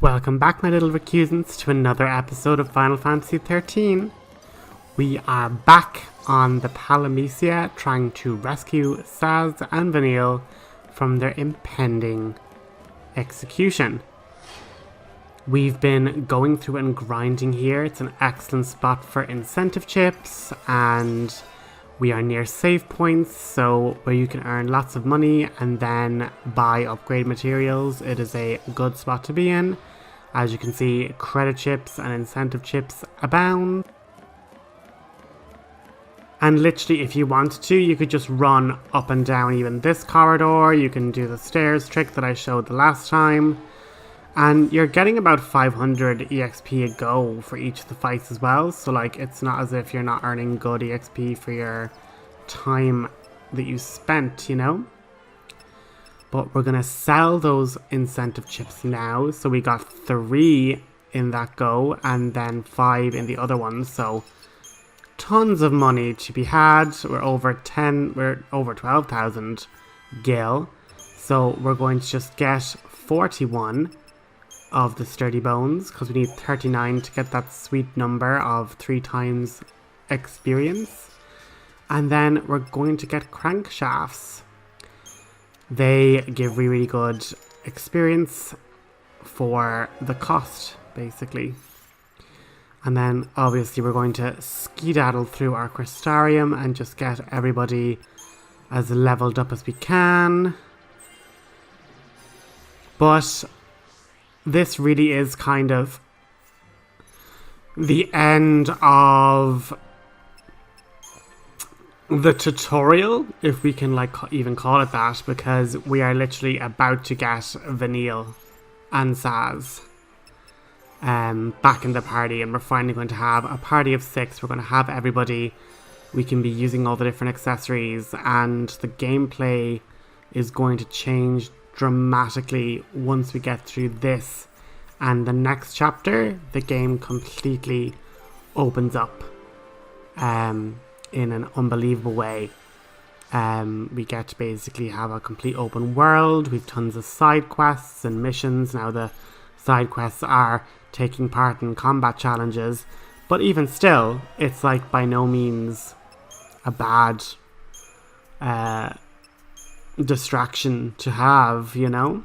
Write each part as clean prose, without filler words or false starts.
Welcome back, my little recusants, to another episode of Final Fantasy 13. We are back on the Palamecia trying to rescue Sazh and Vanille from their impending execution. We've been going through and grinding here. It's an excellent spot for incentive chips, and we are near save points, so where you can earn lots of money and then buy upgrade materials. It is a good spot to be in. As you can see, credit chips and incentive chips abound. And literally, if you wanted to, you could just run up and down even this corridor. You can do the stairs trick that I showed the last time. And you're getting about 500 EXP a go for each of the fights as well. So like, it's not as if you're not earning good EXP for your time that you spent, you know? But we're going to sell those incentive chips now. So we got 3 in that go and then 5 in the other one. So tons of money to be had. We're over 12,000 gil. So we're going to just get 41 of the sturdy bones, because we need 39 to get that sweet number of 3 times experience. And then we're going to get crankshafts. They give really good experience for the cost, basically. And then obviously we're going to skedaddle through our crystarium and just get everybody as leveled up as we can. But this really is kind of the end of the tutorial, if we can like even call it that, because we are literally about to get Vanille and Sazh back in the party, and we're finally going to have a party of 6. We're going to have everybody. We can be using all the different accessories, and the gameplay is going to change dramatically once we get through this. And the next chapter, the game completely opens up in an unbelievable way. We get to basically have a complete open world. We've tons of side quests and missions. Now the side quests are taking part in combat challenges, but even still, it's like by no means a bad distraction to have, you know?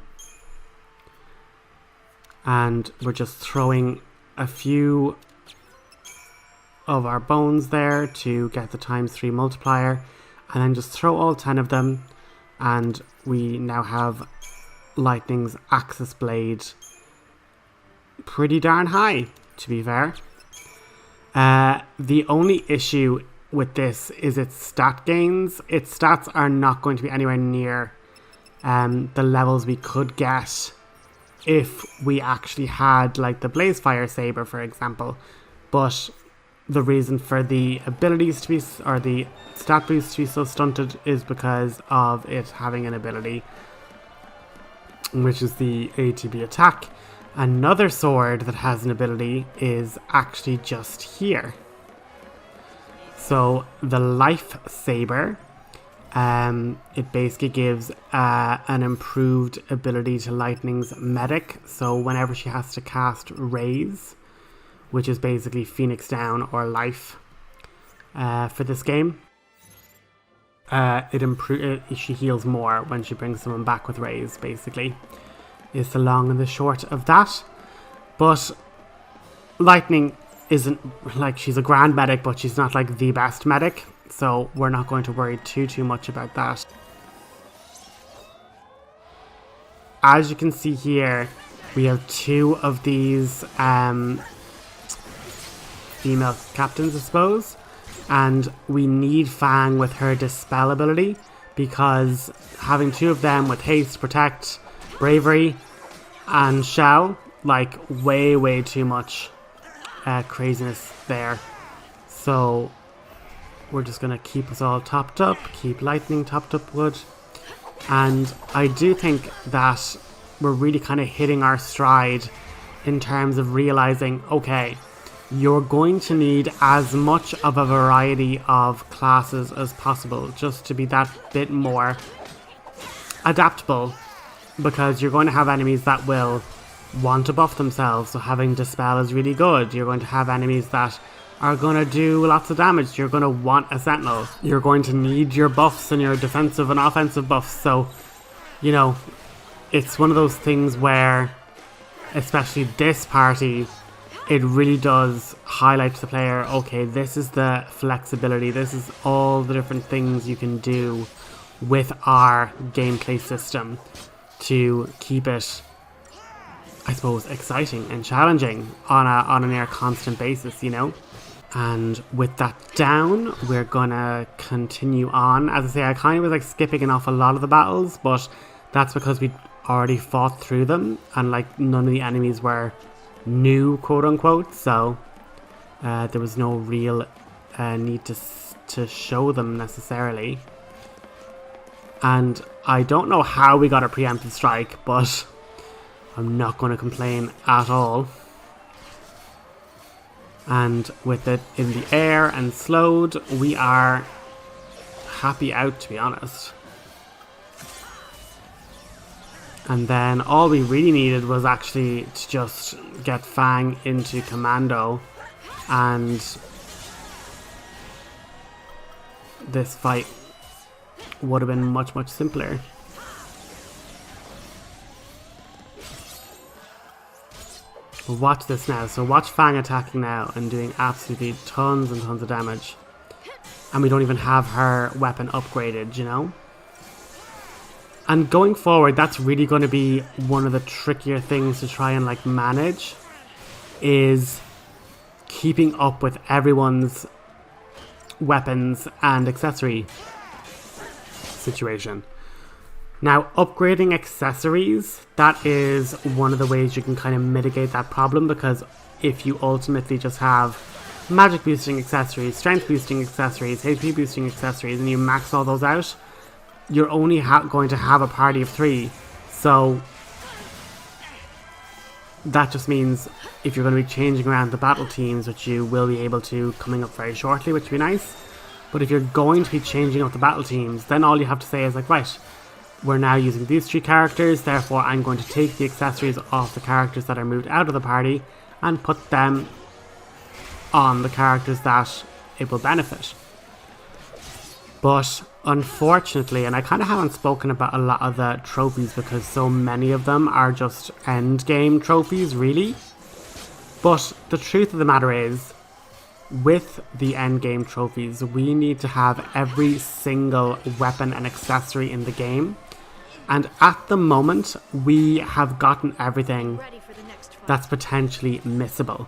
And we're just throwing a few of our bones there to get the ×3 multiplier, and then just throw all 10 of them, and we now have Lightning's Axis Blade pretty darn high, to be fair. The only issue with this is its stat gains. Its stats are not going to be anywhere near the levels we could get if we actually had like the Blazefire Saber, for example. But the reason for the abilities to be, or the stat boost to be so stunted, is because of it having an ability, which is the ATB attack. Another sword that has an ability is actually just here. So the Life Saber, it basically gives an improved ability to Lightning's medic. So whenever she has to cast Raise, which is basically Phoenix Down or Life for this game, she heals more when she brings someone back with Raise, basically, is the long and the short of that. But Lightning isn't, like, she's a grand medic, but she's not like the best medic, so we're not going to worry too much about that. As you can see here, we have 2 of these female captains, I suppose, and we need Fang with her Dispel ability, because having 2 of them with Haste, Protect, Bravery and Shell, like, way too much craziness there. So we're just gonna keep us all topped up, keep Lightning topped up good, and I do think that we're really kind of hitting our stride in terms of realizing, okay, you're going to need as much of a variety of classes as possible just to be that bit more adaptable, because you're going to have enemies that will want to buff themselves, so having Dispel is really good. You're going to have enemies that are going to do lots of damage. You're going to want a Sentinel. You're going to need your buffs and your defensive and offensive buffs. So, you know, it's one of those things where, especially this party, it really does highlight to the player, okay, this is the flexibility, this is all the different things you can do with our gameplay system to keep it, I suppose, exciting and challenging on a near constant basis, you know? And with that down, we're gonna continue on. As I say, I kind of was like skipping off a lot of the battles, but that's because we already fought through them and like none of the enemies were new, quote unquote, so there was no real need to show them necessarily. And I don't know how we got a preemptive strike, but I'm not going to complain at all. And with it in the air and slowed, we are happy out, to be honest. And then all we really needed was actually to just get Fang into commando, and this fight would have been much, much simpler. But watch this now. So watch Fang attacking now and doing absolutely tons and tons of damage. And we don't even have her weapon upgraded, you know? And going forward, that's really going to be one of the trickier things to try and like manage, is keeping up with everyone's weapons and accessory situation. Now, upgrading accessories, that is one of the ways you can kind of mitigate that problem, because if you ultimately just have magic boosting accessories, strength boosting accessories, HP boosting accessories, and you max all those out, you're only going to have a party of 3. So that just means if you're going to be changing around the battle teams, which you will be able to coming up very shortly, which would be nice, but if you're going to be changing up the battle teams, then all you have to say is like, right, we're now using these 3 characters, therefore I'm going to take the accessories off the characters that are moved out of the party and put them on the characters that it will benefit. But unfortunately, and I kind of haven't spoken about a lot of the trophies because so many of them are just end game trophies, really. But the truth of the matter is, with the end game trophies, we need to have every single weapon and accessory in the game. And at the moment, we have gotten everything that's potentially missable.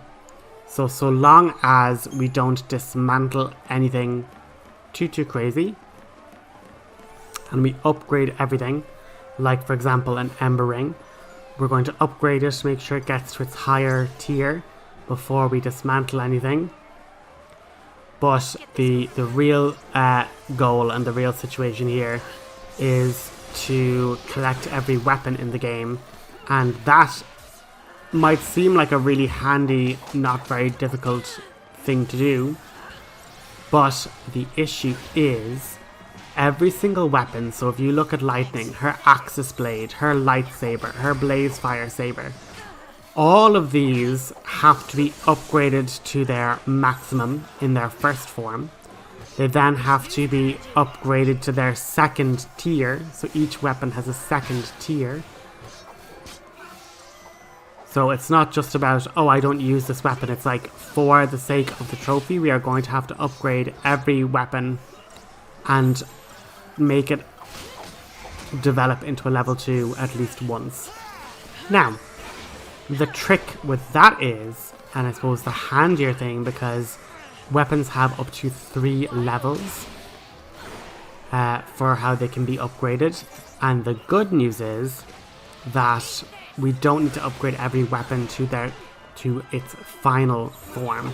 So long as we don't dismantle anything too crazy, and we upgrade everything, like for example an Ember Ring, we're going to upgrade it to make sure it gets to its higher tier before we dismantle anything. But the real goal and the real situation here is to collect every weapon in the game, and that might seem like a really handy, not very difficult thing to do. But the issue is every single weapon, so if you look at Lightning, her Axis Blade, her Lightsaber, her Blaze Fire Saber, all of these have to be upgraded to their maximum in their first form. They then have to be upgraded to their second tier, so each weapon has a second tier. So it's not just about, oh, I don't use this weapon. It's like, for the sake of the trophy, we are going to have to upgrade every weapon and make it develop into a level 2 at least once. Now, the trick with that is, and I suppose the handier thing, because weapons have up to 3 levels for how they can be upgraded. And the good news is that we don't need to upgrade every weapon to its final form.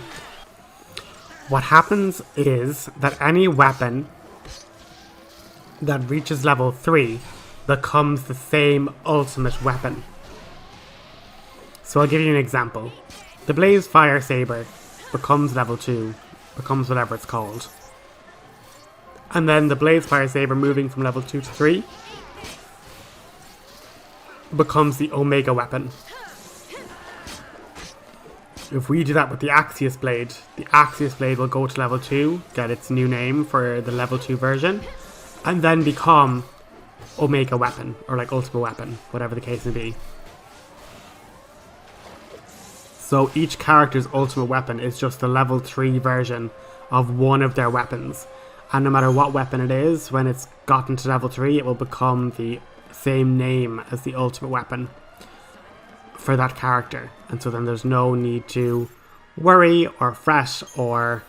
What happens is that any weapon that reaches level 3 becomes the same ultimate weapon. So I'll give you an example. The Blaze Fire Saber becomes level 2, becomes whatever it's called. And then the Blaze Fire Saber, moving from level 2 to 3, becomes the Omega weapon. If we do that with the Axius Blade will go to level 2, get its new name for the level 2 version, and then become Omega Weapon, or like Ultimate Weapon, whatever the case may be. So each character's ultimate weapon is just the level 3 version of one of their weapons. And no matter what weapon it is, when it's gotten to level 3, it will become the same name as the ultimate weapon for that character. And so then there's no need to worry or fret or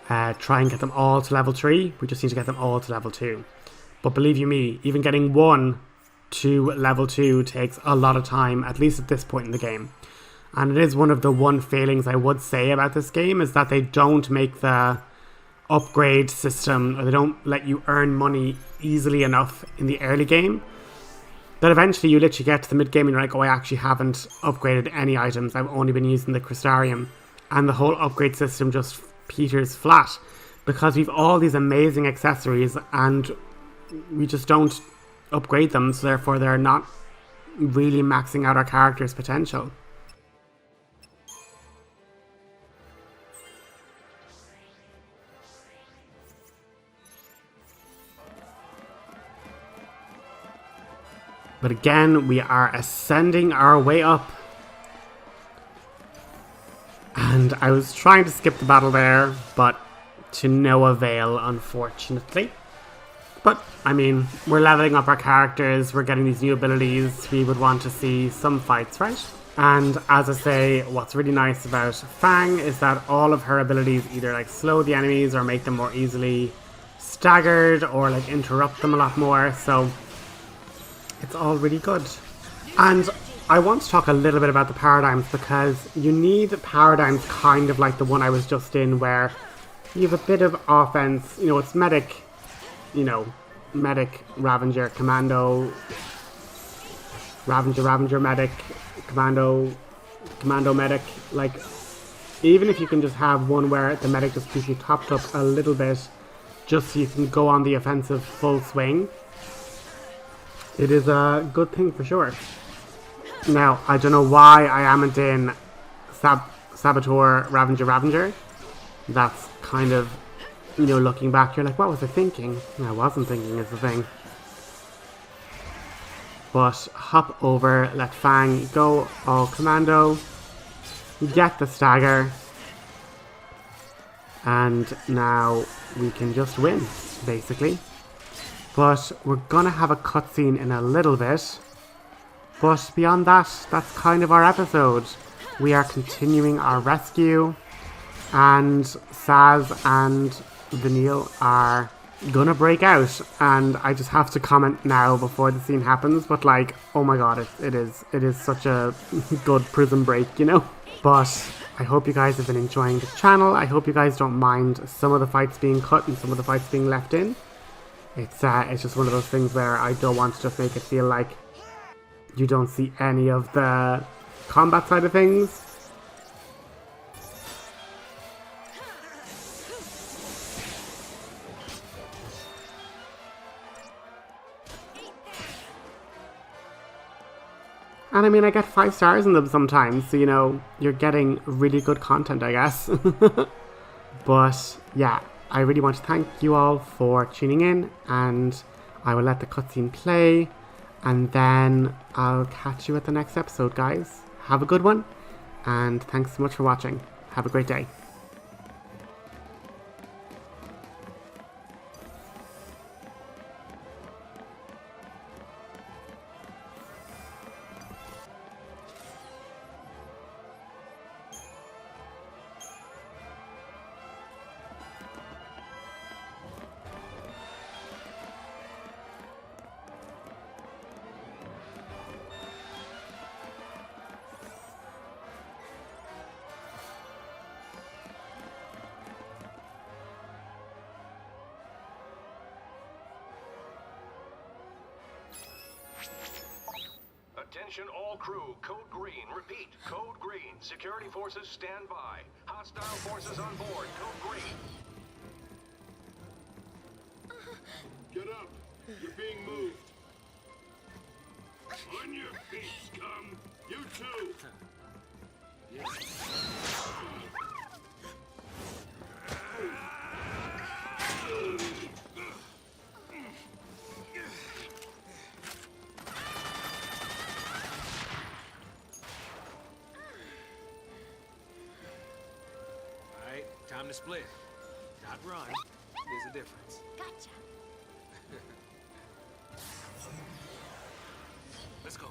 try and get them all to level 3. We just need to get them all to level 2. But believe you me, even getting one to level 2 takes a lot of time, at least at this point in the game. And it is one of the failings I would say about this game, is that they don't make the upgrade system, or they don't let you earn money easily enough in the early game, that eventually you literally get to the mid game and you're like, oh, I actually haven't upgraded any items, I've only been using the Crystarium, and the whole upgrade system just peters flat because we've all these amazing accessories and we just don't upgrade them, so therefore they're not really maxing out our character's potential. But again, we are ascending our way up. And I was trying to skip the battle there, but to no avail, unfortunately. But, I mean, we're leveling up our characters, we're getting these new abilities, we would want to see some fights, right? And as I say, what's really nice about Fang is that all of her abilities either like slow the enemies or make them more easily staggered or like interrupt them a lot more, so it's all really good. And I want to talk a little bit about the paradigms, because you need paradigms kind of like the one I was just in, where you have a bit of offense, you know, it's medic, you know, medic, Ravager, commando, Ravager, medic, commando, medic. Like, even if you can just have one where the medic just keeps you topped up a little bit, just so you can go on the offensive full swing, it is a good thing for sure. Now, I don't know why I haven't in Saboteur, Ravager. That's kind of, you know, looking back, you're like, what was I thinking? I wasn't thinking is the thing. But hop over, let Fang go all commando, get the stagger, and now we can just win, basically. But we're gonna have a cutscene in a little bit. But beyond that, that's kind of our episode. We are continuing our rescue, and Sazh and Vanille are gonna break out. And I just have to comment now before the scene happens, but like, oh my god, it is such a good prison break, you know? But I hope you guys have been enjoying the channel. I hope you guys don't mind some of the fights being cut and some of the fights being left in. It's just one of those things where I don't want to just make it feel like you don't see any of the combat side of things. And I mean, I get 5 stars in them sometimes, so you know, you're getting really good content, I guess. But yeah, I really want to thank you all for tuning in, and I will let the cutscene play, and then I'll catch you at the next episode, guys. Have a good one, and thanks so much for watching. Have a great day. Attention all crew, code green. Repeat, code green. Security forces stand by. Hostile forces on board, code green. Get up! You're being moved. On your feet, scum! You too! Time to split. Not run. There's a difference. Gotcha. Let's go.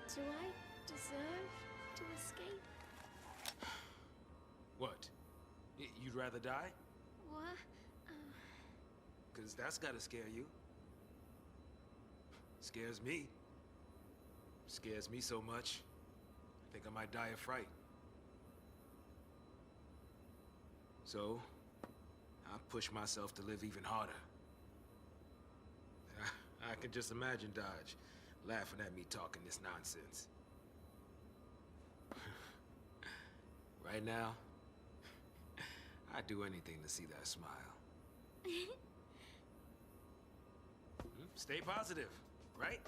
Do I deserve to escape? What? You'd rather die? What? Because that's gotta scare you. Scares me. Scares me so much. I think I might die of fright. So, I push myself to live even harder. I can just imagine Dodge laughing at me talking this nonsense. Right now, I'd do anything to see that smile. Stay positive, right?